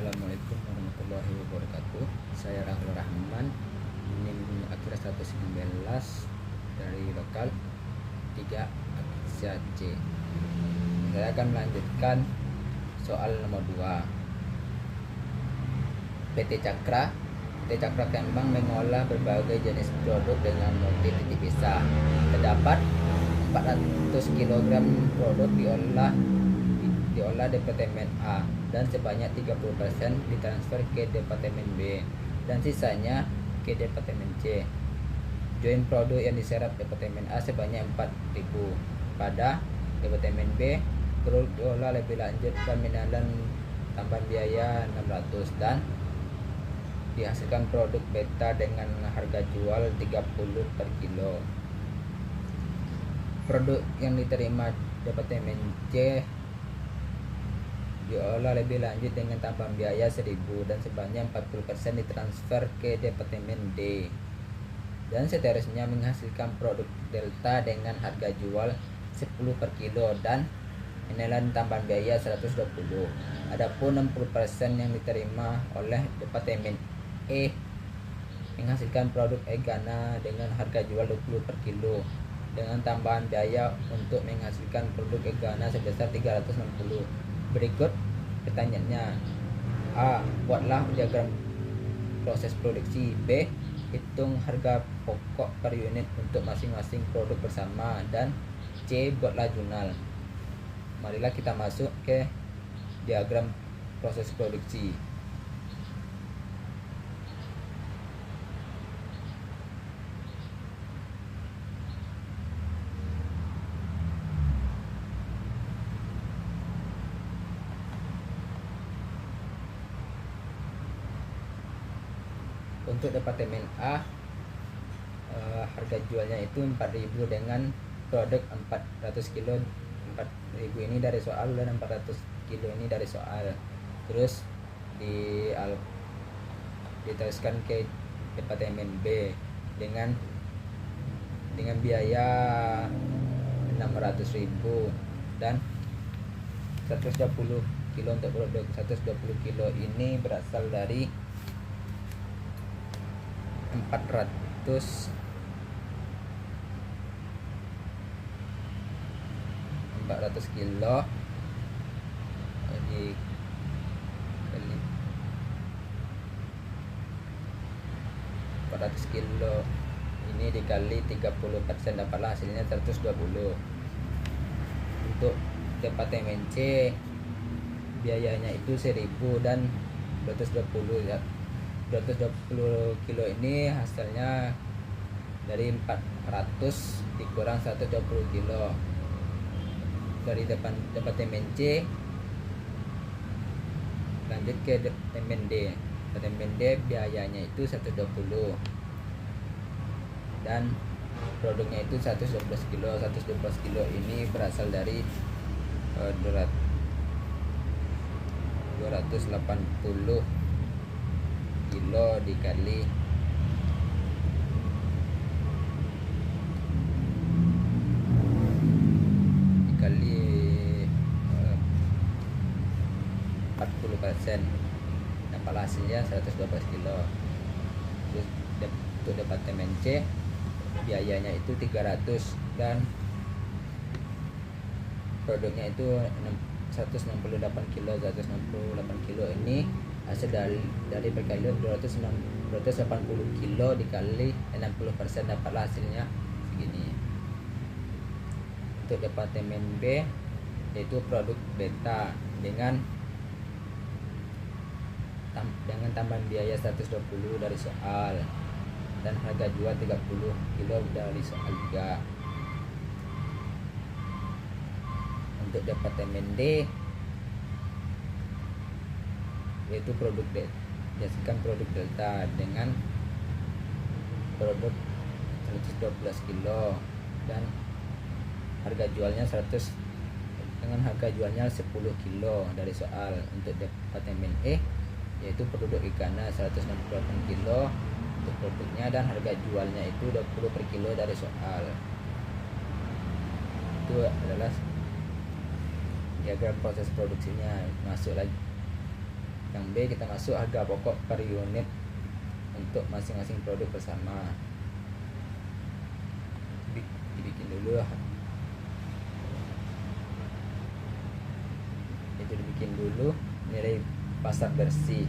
Assalamualaikum warahmatullahi wabarakatuh. Saya Rahul Rahman, NIM akhir 119 dari lokal 3 Aksia C. Saya akan melanjutkan soal nomor 2. PT Cakra Kembang mengolah berbagai jenis produk dengan multi titik pisah. Terdapat 400 kg produk diolah Departemen A dan sebanyak 30% ditransfer ke Departemen B dan sisanya ke Departemen C. Join produk yang diserap Departemen A sebanyak 4.000. Pada Departemen B, produk diolah lebih lanjut peminalan tambahan biaya 600 dan dihasilkan produk beta dengan harga jual 30 per kilo. Produk yang diterima Departemen C diolah lebih lanjut dengan tambahan biaya 1.000 dan sebanyak 40% ditransfer ke Departemen D dan seterusnya menghasilkan produk delta dengan harga jual 10 per kilo dan penilaian tambahan biaya 120. Adapun 60% yang diterima oleh Departemen E menghasilkan produk Egana dengan harga jual 20 per kilo dengan tambahan biaya untuk menghasilkan produk Egana sebesar 360. Berikut pertanyaannya. A. Buatlah diagram proses produksi. B. Hitung harga pokok per unit untuk masing-masing produk bersama. Dan C. Buatlah jurnal. Marilah kita masuk ke diagram proses produksi. Untuk Departemen A, harga jualnya itu 4.000 dengan produk 400 kilo. 4.000 ini dari soal dan 400 kilo ini dari soal. Terus diteruskan ke Departemen B dengan biaya 600.000 dan 120 kilo untuk produk. 120 kilo ini berasal dari 400 kilo dikali 400 kilo ini dikali 30% dapatlah hasilnya 120. Untuk Departemen C biayanya itu 1.000 dan 220 ya. 220 kilo ini hasilnya dari 400 dikurang 120 kilo. Dari Departemen C lanjut ke Departemen D. Departemen D biayanya itu 120 dan produknya itu 112 kilo. 112 kilo ini berasal dari 280 kilo dikali 40%, dapat hasilnya 112 kilo. Terus untuk Departemen C biayanya itu 300 dan produknya itu 168 kilo. 168 kilo ini hasil dari perkalian 280 kilo dikali 60%, dapatlah hasilnya segini. Untuk Departemen B yaitu produk beta dengan tambahan biaya 120 dari soal dan harga jual 30 kilo dari soal juga. Untuk Departemen D yaitu produk dihasilkan produk delta dengan produk 112 kilo dan harga jualnya 10 kilo dari soal. Untuk Departemen E yaitu produk Egana 168 kilo untuk produknya dan harga jualnya itu 20 per kilo dari soal. Itu adalah diagram proses produksinya. Masuk lagi Yang B, kita masuk harga pokok per unit untuk masing-masing produk bersama. Dibikin dulu, itu dibikin dulu nilai pasar bersih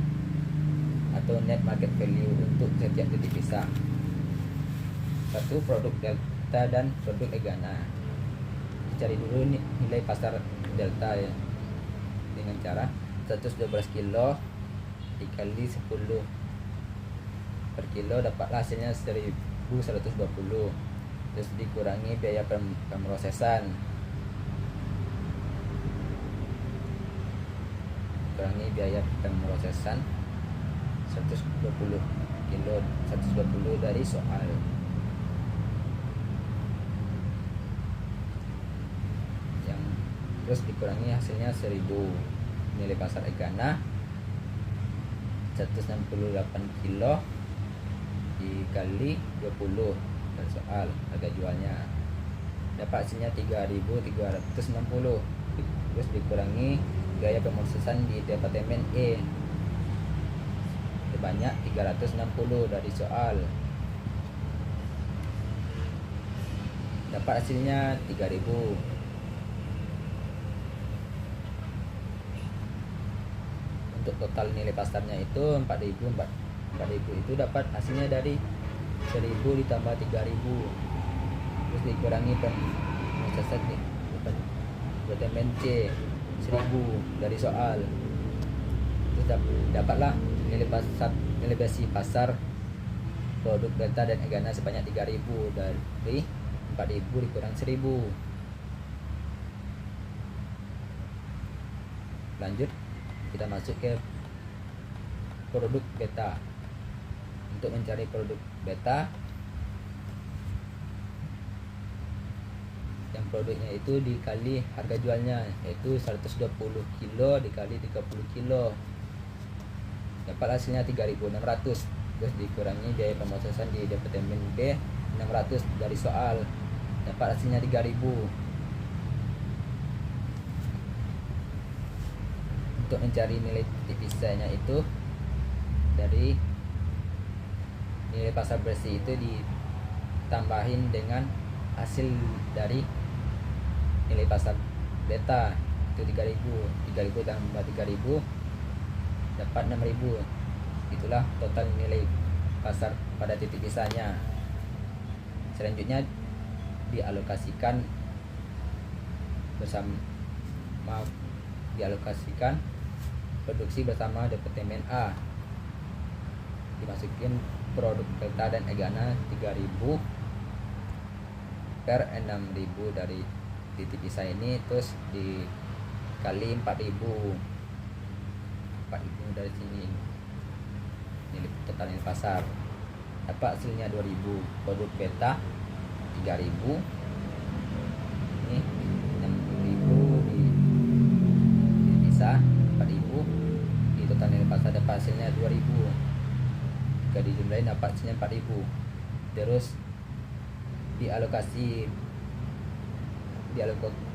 atau net market value untuk setiap titik pisah. Satu, produk delta dan produk Egana. Cari dulu nilai pasar delta ya, dengan cara 112 kilo dikali 10 per kilo, dapatlah hasilnya 1120. Terus dikurangi biaya pemrosesan, kurangi biaya pemrosesan 120 kilo, 120 dari soal. Yang terus dikurangi hasilnya 1000. Nilai pasar Egana 168 kilo dikali 20 dari soal, harga jualnya dapat hasilnya 3.360. Terus dikurangi biaya pemrosesan di departemen E sebanyak 360 dari soal, dapat hasilnya 3.000. Untuk total nilai pasarnya itu 4.000 itu dapat hasilnya dari 1.000 ditambah 3.000. Terus dikurangi pemrosesan di departemen C 1.000 dari soal. Terus dapatlah nilai besi pasar produk delta dan Egana sebanyak 3.000. Dari 4.000 dikurang 1.000. Lanjut, kita masuk ke produk beta. Untuk mencari produk beta, yang produknya itu dikali harga jualnya, yaitu 120 kilo dikali 30 kilo, dapat hasilnya 3.600. Terus dikurangi biaya pemrosesan di departemen B 600 dari soal, dapat hasilnya 3.000. Untuk mencari nilai titik pisahnya itu, dari nilai pasar bersih itu ditambahin dengan hasil dari nilai pasar beta itu 3.000 tambah 3.000 dapat 6.000. Itulah total nilai pasar pada titik pisahnya. Selanjutnya dialokasikan produksi bersama departemen A. Dimasukin produk delta dan Egana 3.000 per 6.000 dari titik pisah ini, terus dikali 4.000 dari sini. Nilai total nilai pasar dapat hasilnya 2.000. Produk beta 3.000, ini 6.000 dipisah 4.000, di total nilai pasar dapat hasilnya 2.000. Jika dijumlahin dapat hasilnya 4.000. Terus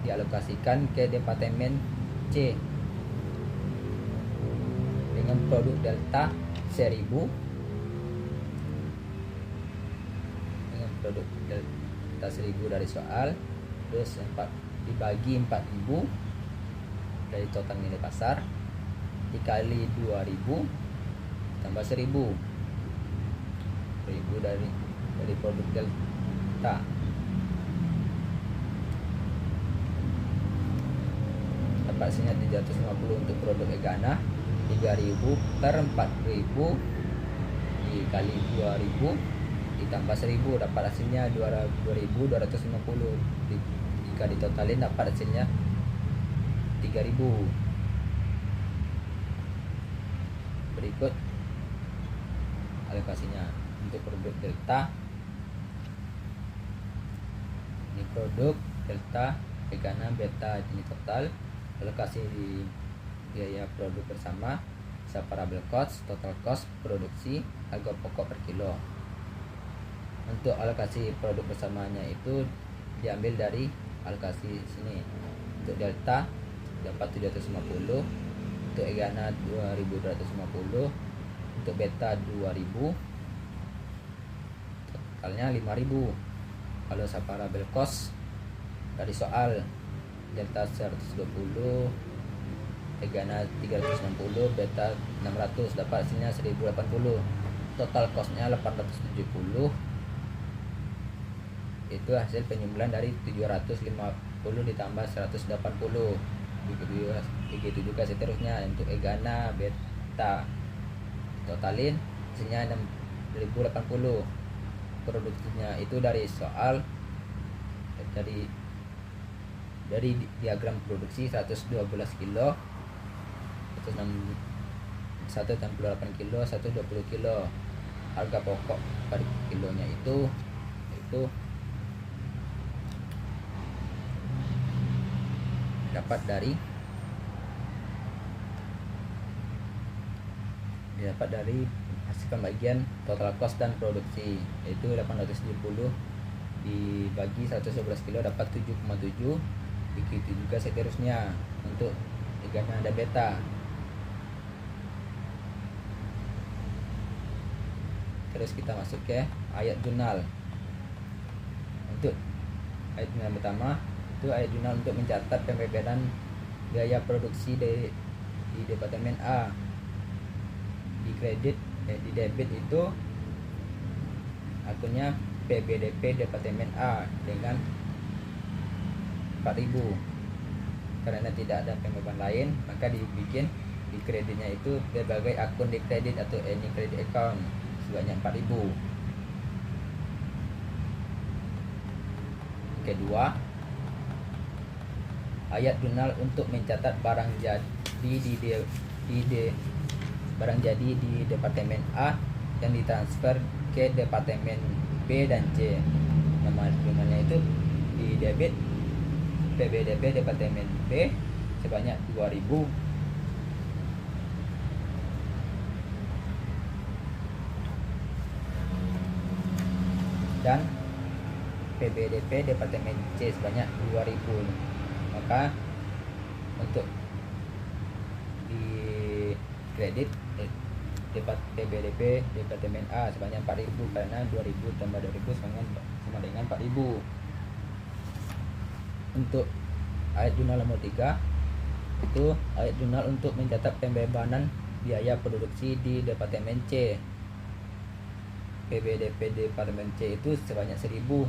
dialokasikan ke departemen C dengan produk delta 1.000, dengan produk delta 1.000 dari soal, terus dibagi 4.000 dari total nilai pasar, dikali 2.000 tambah 1.000 dari produk delta. Dapat hasilnya 350 untuk produk Egana, 3.000 per 4.000 dikali 2.000 ditambah 1.000, dapat hasilnya 2.250. Jika ditotalin dapat hasilnya 3.000. Berikut alokasinya untuk produk delta. Ini produk delta, Egana, beta. Ini total alokasi di biaya produk bersama, separable cost, total cost produksi, harga pokok per kilo. Untuk alokasi produk bersamanya itu diambil dari alokasi sini. Untuk delta dapat 750 untuk Egana 2250, untuk Beta 2000, totalnya 5000. Kalau Sapara Belkos dari soal Delta 120, Egana 360, Beta 600, dapat hasilnya 1080. Total costnya 870. Itu hasil penyumbulan dari 750 ditambah 180. Begitu juga seterusnya untuk Egana, Beta, totalin hasilnya 6080. Produksinya itu dari soal, dari diagram produksi 112 kilo, 168 kilo, 120 kilo. Harga pokok per kilonya itu dapat dari hasil pembagian total cost dan produksi, yaitu 870 dibagi 111 kilo dapat 7,7. Begitu juga seterusnya untuk Egana dan Beta. Terus kita masuk ke ayat jurnal. Untuk ayat jurnal pertama itu ayat jurnal untuk mencatat pembebanan biaya produksi di departemen A. Di kredit di debit itu akunnya PBDP departemen A dengan 4000. Karena tidak ada pembebanan lain, maka dibikin di kreditnya itu berbagai akun di kredit atau any credit account sebanyak 4000. Kedua, ayat jurnal untuk mencatat barang jadi di departemen A dan ditransfer ke departemen B dan C. Nama jurnalnya itu di debit PBDP departemen B sebanyak 2000, dan PBDP departemen C sebanyak 2000. Maka untuk di kredit PBDP departemen A sebanyak 4000, karena 2000 tambah 2000 sama dengan 4000. Untuk ayat jurnal nomor 3 itu ayat jurnal untuk mencatat pembebanan biaya produksi di departemen C. PBDP departemen C itu sebanyak 1000.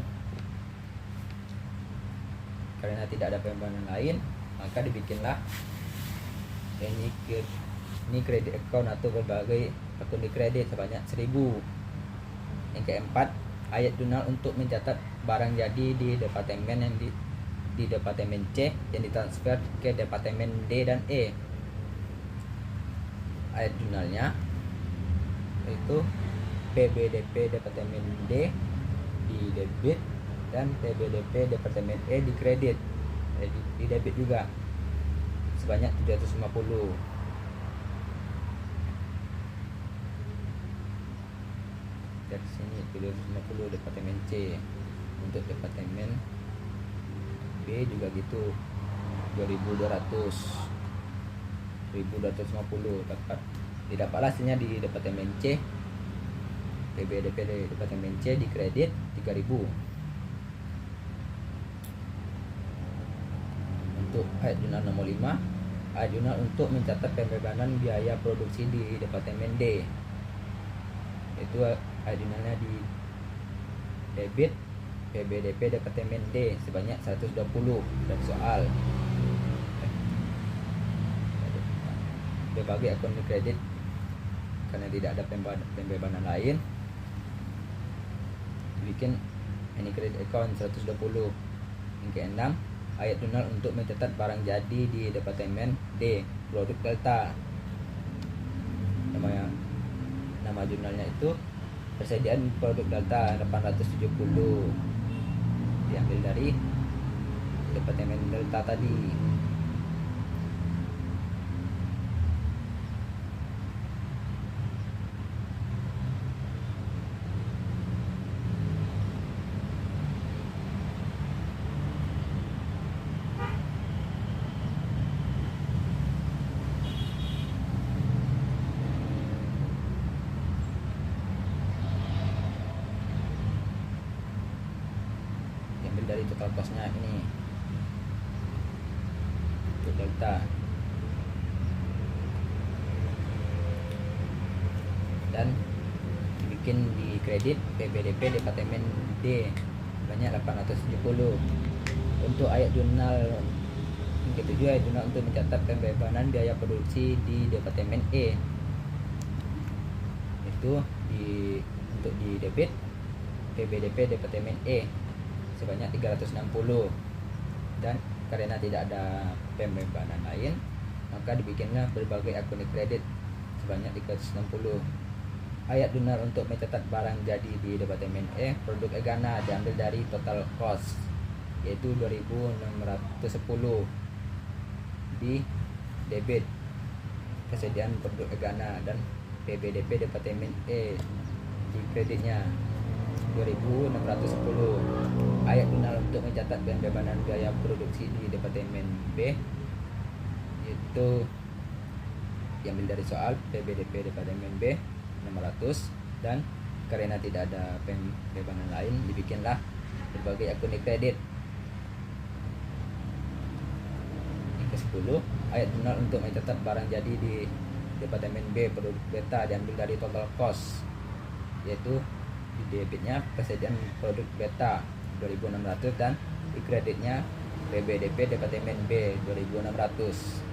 Karena tidak ada pembebanan lain, maka dibikinlah ini kredit account atau berbagai akun di kredit sebanyak 1000. Yang keempat, ayat jurnal untuk mencatat barang jadi di departemen di departemen C yang ditransfer ke departemen D dan E. Ayat jurnalnya itu PBDP departemen D di debit dan PBDP departemen E di kredit, di debit juga sebanyak 750. Dari sini 750 departemen C. Untuk departemen B juga gitu 2200, 1250 didapatlah hasilnya di departemen C. PBDP departemen C di kredit 3000. Untuk ayat jurnal nomor 5, ayat jurnal untuk mencatat pembebanan biaya produksi di departemen D. Itu ayat jurnalnya di debit PBDP departemen D sebanyak 120 dan soal berbagai akun kredit karena tidak ada pembebanan lain, bikin ini kredit account 120. Yang ke-6, ayat jurnal untuk mencatat barang jadi di departemen D, produk Delta. Nama jurnalnya itu persediaan produk Delta 870, diambil dari departemen Delta tadi. total costnya ini untuk delta, dan dibikin di kredit PBDP Departemen D banyak 870. Untuk ayat jurnal yang ketujuh, ayat jurnal untuk mencatat pembebanan biaya produksi di Departemen E, itu untuk di debit PBDP Departemen E sebanyak 360, dan karena tidak ada pembebanan lain maka dibikinlah berbagai akun kredit sebanyak 360. Ayat jurnal untuk mencatat barang jadi di Departemen E, produk Egana diambil dari total cost yaitu 2.610 di debit kesediaan produk Egana, dan PBDP Departemen E di kreditnya 2.610. Ayat jurnal untuk mencatat pembebanan biaya produksi di Departemen B itu diambil dari soal PBDP Departemen B 600, dan karena tidak ada pembebanan lain dibikinlah berbagai akun kredit. Yang ke-10, ayat jurnal untuk mencatat barang jadi di Departemen B produk beta diambil dari total cost yaitu di debitnya persediaan produk beta 2.600 dan di kreditnya PBDP Departemen B 2.600.